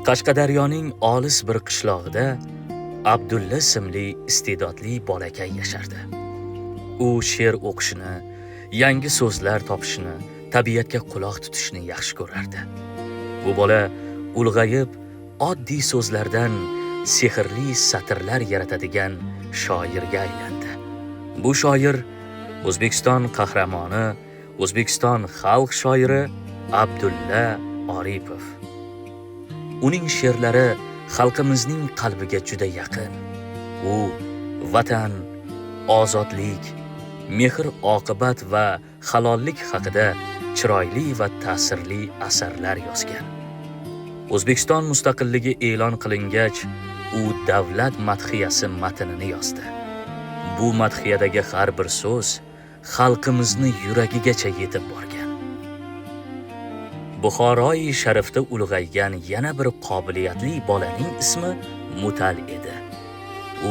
Qashqadaryoning olis bir qishlog'ida Abdulla ismli iste'dodli bolakay yashardi. U she'r o'qishni, yangi so'zlar topishni, tabiatga quloq tutishni yaxshi ko'rardi. Bu bola ulg'ayib, oddiy so'zlardan sehrli satrlar yaratadigan shoirga aylandi. Bu shoir O'zbekiston qahramoni, O'zbekiston xalq shoiri Abdulla Oripov. Uning she'rlari xalqimizning qalbiga juda yaqin. U vatan, ozodlik, mehr-oqibat va halollik haqida chiroyli va ta'sirli asarlar yozgan. O'zbekiston mustaqilligi e'lon qilingach, u davlat madhiyasi matnini yozdi. Bu madhiyadagi har bir so'z xalqimizni yuragigacha yetib borgan. Buxoroi sharifda ulg'aygan yana bir qobiliyatli bolaning ismi Mutal edi.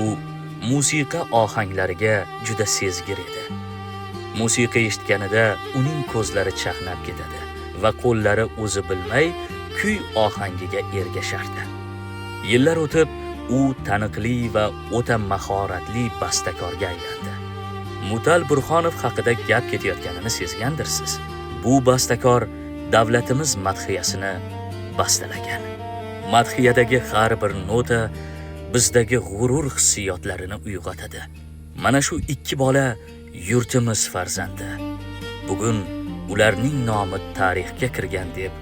U musiqa ohanglariga juda sezgir edi. Musiqa eshitganida uning ko'zlari chaqnab ketadi va qo'llari o'zi bilmay kuy ohangiga ergashardi. Yillar o'tib, u taniqli va o'ta mahoratli bastakorga aylandi. Mutal Burxonov haqida gap ketayotganini sezgandirsiz. Bu bastakor davlatimiz madhiyasini bastalagan. Madhiyadagi har bir nota bizdagi g'urur hissiyotlarini uyg'otadi. Mana shu ikki bola yurtimiz farzandi. Bugun ularning nomi tarixga kirgan deb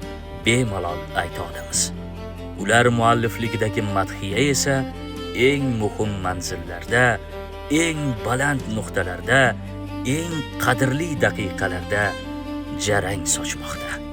bemalol ayta olamiz. Ular muallifligidagi madhiya esa eng muhim manzillarda, eng baland nuqtalarda, eng qadrli daqiqalarda jarang sochmoqda.